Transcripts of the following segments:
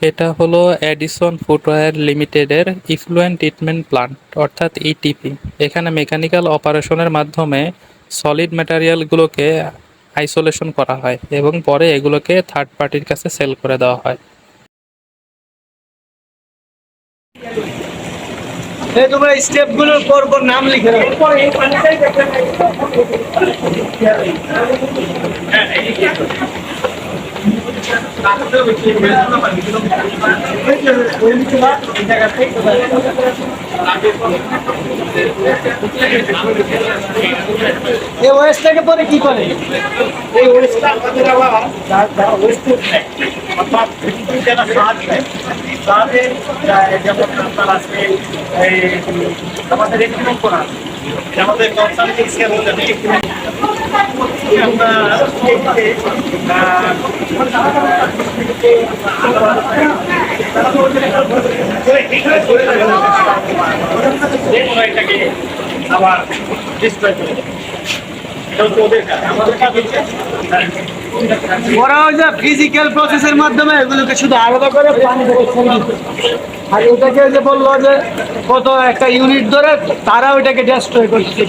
এটা হলো Edison footwear লিমিটেডের ইফ্লুয়েন্ট ট্রিটমেন্ট প্লান্ট অর্থাৎ ইটিপি। এখানে মেকানিক্যাল অপারেশনের মাধ্যমে সলিড ম্যাটেরিয়ালগুলোকে আইসোলেশন করা হয় এবং পরে এগুলোকে থার্ড পার্টির কাছে সেল করে দেওয়া হয়। এই তোমরা স্টেপ গুলোর পর পর নাম লিখে রাখো। এই ওয়েস্টটাকে পরে কি করে? এই ওয়েস্টটা আমাদের আবার ওয়েস্ট অর্থাৎ যারা সাজ দেয় তাদের যেমন আপনার আছে এই আমাদের এক্সিমেন্ট করা আমাদের কনসালটিং স্কেল হতে আমরা আবার ডিস্ট্রয় করে ওরা ওই যে ফিজিক্যাল প্রসেসের মাধ্যমে এগুলোকে শুধু আলাদা করে পানি থেকে ছেড়ে দিচ্ছে। আর এটাকে যে বললো যে কত একটা ইউনিট ধরে তারা ওইটাকে ডেস্ট্রয় করছে।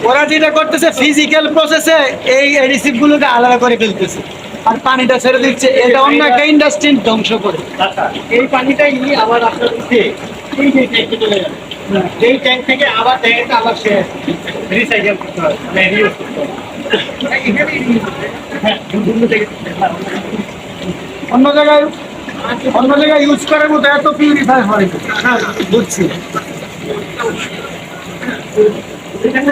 ওরা যেটা করতেছে ফিজিক্যাল প্রসেসে এই এডিসিভ গুলোকে আলাদা করে ফেলতেছে আর পানিটা ছেড়ে দিচ্ছে। এটা অন্য একটা ইন্ডাস্ট্রি ধ্বংস করে। এই পানিটাই আবার আপনার এই যে ট্যাঙ্কে চলে যাবে, এই ট্যাঙ্ক থেকে আবার ট্যাঙ্কটা আবার সে রিসাইকেল করতে হবে, মানে রিউজ করতে হবে। হ্যাঁ, অন্য জায়গায় ইউজ করার মতো এত পিউরিফাই হয় না। বুঝছি। এখানে